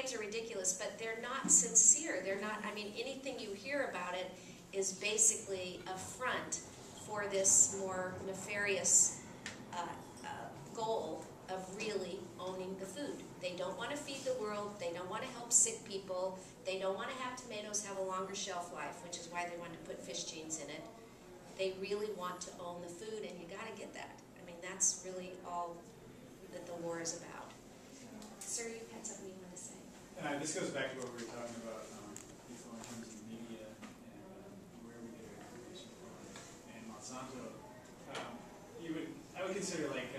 claims are ridiculous, but they're not sincere. They're not, I mean, anything you hear about it is basically a front for this more nefarious goal of really owning the food. They don't want to feed the world. They don't want to help sick people. They don't want to have tomatoes have a longer shelf life, which is why they want to put fish genes in it. They really want to own the food, and you got to get that. I mean, that's really all that the war is about. Sir, you had something you want to say? This goes back to what we were talking about before in terms of media and where we get our information from. And Monsanto, I would consider like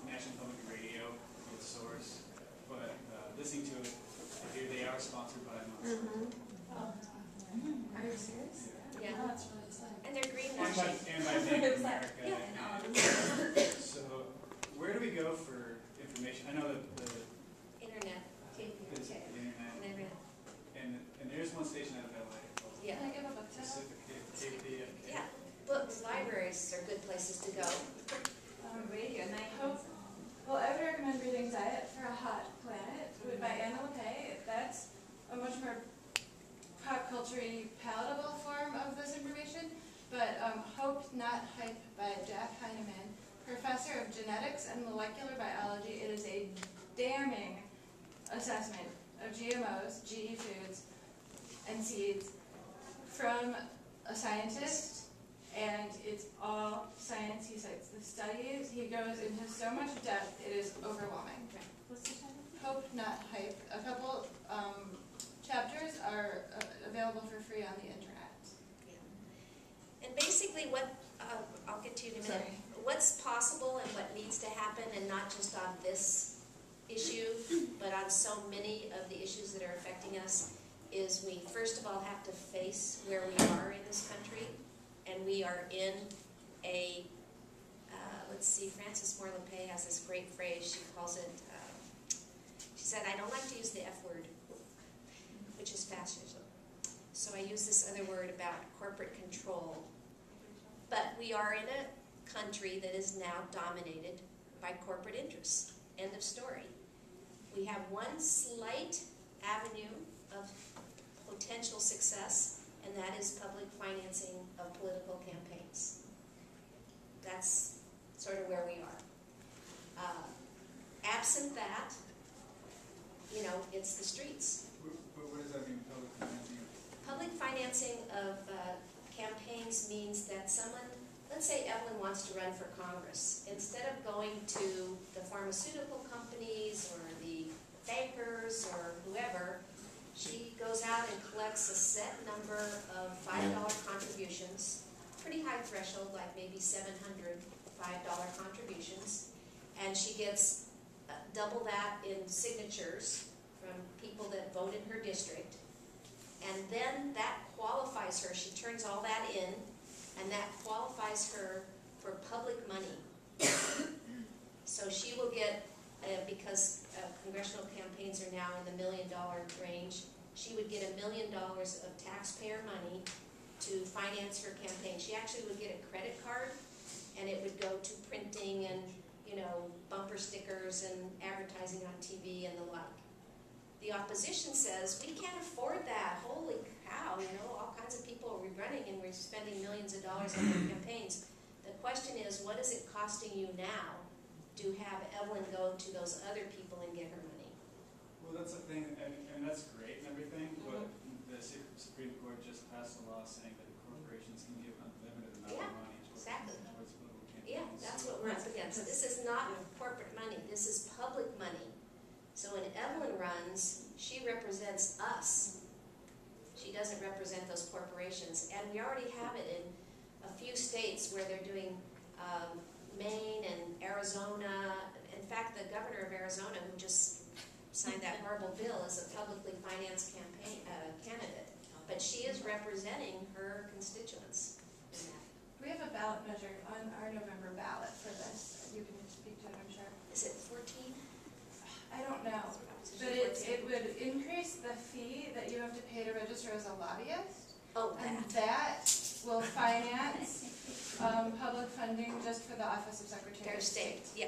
National Public Radio a good source, but listening to it, I hear they are sponsored by Monsanto. Are you serious? Yeah. Oh, that's really exciting. And they're greenwashing. And by Bank of America. Yeah. So where do we go for information? I know that the Internet. internet. And there's one station out of LA called Yeah. Can I give a book title? Pacific KPFK. Yeah. Books, libraries are good places to go. Radio, and I hope, well, I would recommend reading Diet for a Hot Planet by Anna LaPay. That's a much more pop culture-y, palatable form of this information. But Hope Not Hype by Jack Heinemann, professor of genetics and molecular biology. It is a damning assessment of GMOs, GE foods, and seeds from a scientist. And it's all science. He cites the studies. He goes into so much depth. It is overwhelming. What's the title? Hope Not Hype. A couple chapters are available for free on the internet. Yeah. And basically what, I'll get to you in a minute, Sorry. what's possible and what needs to happen, and not just on this issue, but on so many of the issues that are affecting us, is we first of all have to face where we are in this country. And we are in a, let's see, Frances Moore LaPay has this great phrase. She calls it, she said, I don't like to use the F word, which is fascism. So I use this other word about corporate control. But we are in a country that is now dominated by corporate interests. End of story. We have one slight avenue of potential success, and that is public financing of political campaigns. That's sort of where we are. Absent that, you know, it's the streets. But what does that mean, public financing? Public financing of campaigns means that someone, let's say Evelyn wants to run for Congress. Instead of going to the pharmaceutical companies or the bankers or whoever, she goes out and collects a set number of $5 contributions, pretty high threshold, like maybe 700 $5 contributions, and she gets double that in signatures from people that vote in her district, and then that qualifies her. She turns all that in, and that qualifies her for public money. So she will get, because congressional campaigns are now in the $1 million range, she would get $1 million of taxpayer money to finance her campaign. She actually would get a credit card, and it would go to printing and, you know, bumper stickers and advertising on TV and the like. The opposition says, we can't afford that. Holy cow, you know, all kinds of people are running and we're spending millions of dollars on their campaigns. The question is, what is it costing you now to have Evelyn go to those other people and get her money? Well, that's the thing, and that's great and everything, but the Supreme Court just passed a law saying that corporations can give unlimited amount of money towards political campaigns. Yeah, that's what we're up against. This is not corporate money. This is public money. So when Evelyn runs, she represents us. She doesn't represent those corporations. And we already have it in a few states where they're doing Maine and Arizona. In fact, the governor of Arizona, who just signed that horrible bill, is a publicly financed campaign candidate. But she is representing her constituents in that. We have a ballot measure on our November ballot for this. You can speak to it, I'm sure. Is it 14? I don't know, but it would increase the fee that you have to pay to register as a lobbyist. Oh, And that. that will finance public funding just for the Office of Secretary of State. Yeah,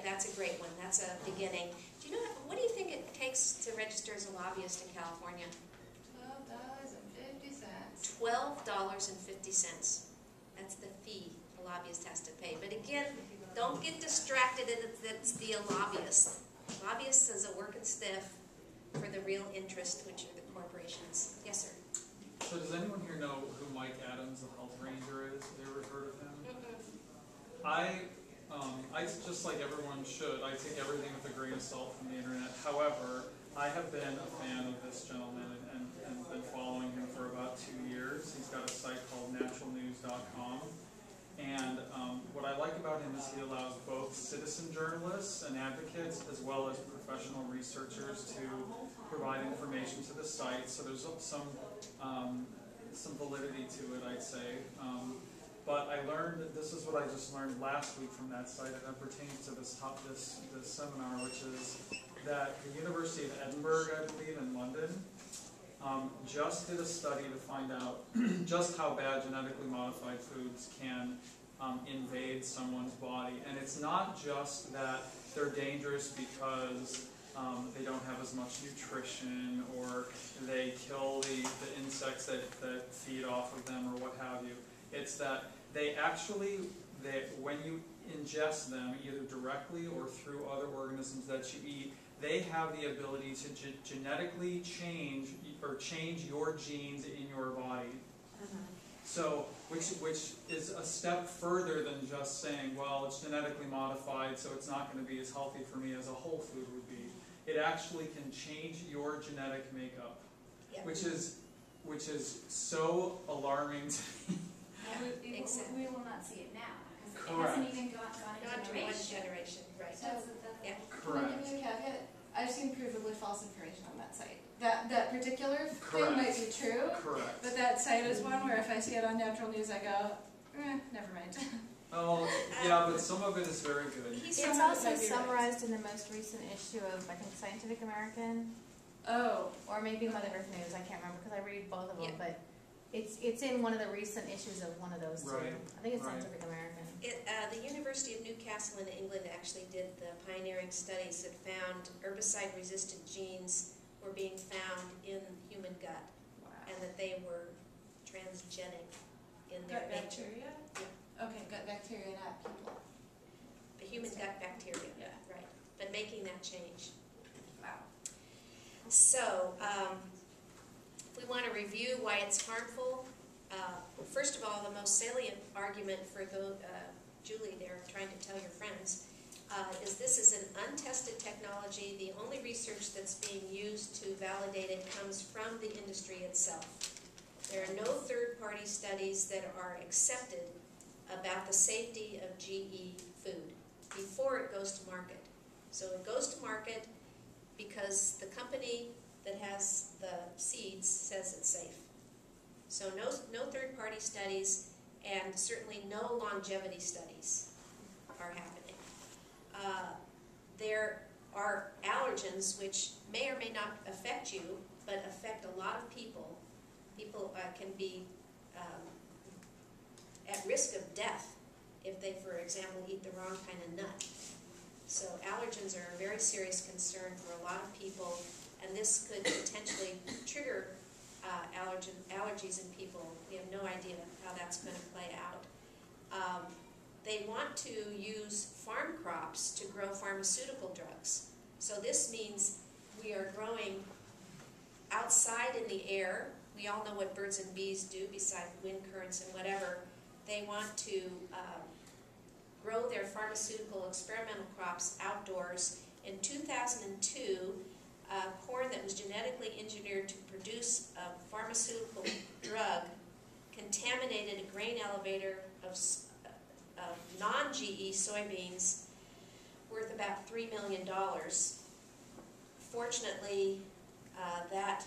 that's a great one. That's a beginning. Do you know, what do you think it takes to register as a lobbyist in California? $12.50. $12.50. That's the fee a lobbyist has to pay. But again, don't get distracted that it's the lobbyist. Lobbyist is a working staff for the real interest, which are the corporations. Yes, sir. So does anyone here know who Mike Adams, the health ranger, is? Have you ever heard of him? I just like everyone should, I take everything with a grain of salt from the internet. However, I have been a fan of this gentleman and been following him for about 2 years. He's got a site called naturalnews.com. And what I like about him is he allows both citizen journalists and advocates as well as professional researchers to provide information to the site. So there's some validity to it, I'd say. But I learned, this is what I just learned last week from that site, and it pertains to this seminar, which is that the University of Edinburgh, I believe, in London, just did a study to find out just how bad genetically modified foods can invade someone's body. And it's not just that they're dangerous because they don't have as much nutrition or they kill the insects that feed off of them or what have you. It's that they actually, when you ingest them, either directly or through other organisms that you eat, they have the ability to genetically change your genes in your body. So, which is a step further than just saying, well, it's genetically modified, so it's not going to be as healthy for me as a whole food would be. It actually can change your genetic makeup, which is so alarming to me. We will not see it now, because it Correct. hasn't even gone into One generation. generation, right. Yeah. Can I give you a caveat? I've seen provably false information on that site. That particular thing Correct. might be true, Correct. but that site is one where if I see it on Natural News, I go, never mind. Oh, yeah, but some of it is very good. He's Some It's of it also might be right. summarized in the most recent issue of, I think, Scientific American, Oh, or maybe Mother Earth News, I can't remember, because I read both of them, Yeah. but it's in one of the recent issues of one of those two. Right, I think it's right. Scientific American. The University of Newcastle in England actually did the pioneering studies that found herbicide-resistant genes were being found in human gut, and that they were transgenic in their gut nature. bacteria? Yeah. Okay, gut bacteria, not people. The human gut bacteria, Yeah. right. But making that change. Wow. So, if we want to review why it's harmful, first of all, the most salient argument for Julie there, trying to tell your friends, is this is an untested technology. The only research that's being used to validate it comes from the industry itself. There are no third-party studies that are accepted about the safety of GE food before it goes to market. So it goes to market because the company that has the seeds says it's safe. So no third-party studies, and certainly no longevity studies are happening. There are allergens which may or may not affect you, but affect a lot of people. People can be at risk of death if they, for example, eat the wrong kind of nut. So allergens are a very serious concern for a lot of people, and this could potentially trigger allergies in people. We have no idea how that's going to play out. They want to use farm crops to grow pharmaceutical drugs. So this means we are growing outside in the air. We all know what birds and bees do besides wind currents and whatever. They want to grow their pharmaceutical experimental crops outdoors. In 2002, corn that was genetically engineered to produce a pharmaceutical drug contaminated a grain elevator of non-GE soybeans worth about $3 million. Fortunately, that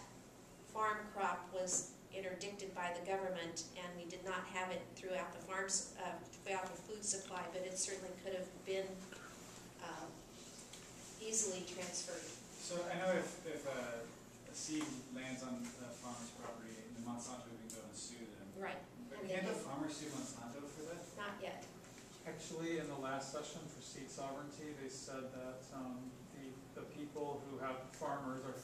farm crop was interdicted by the government, and we did not have it throughout the farms, throughout the food supply, but it certainly could have been easily transferred. So I know if a seed lands on the farmer's property, the Monsanto can go and sue them. Right. But and they Can't the get, farmers sue Monsanto for that? not yet. Actually, in the last session for seed sovereignty, they said that the people who have farmers are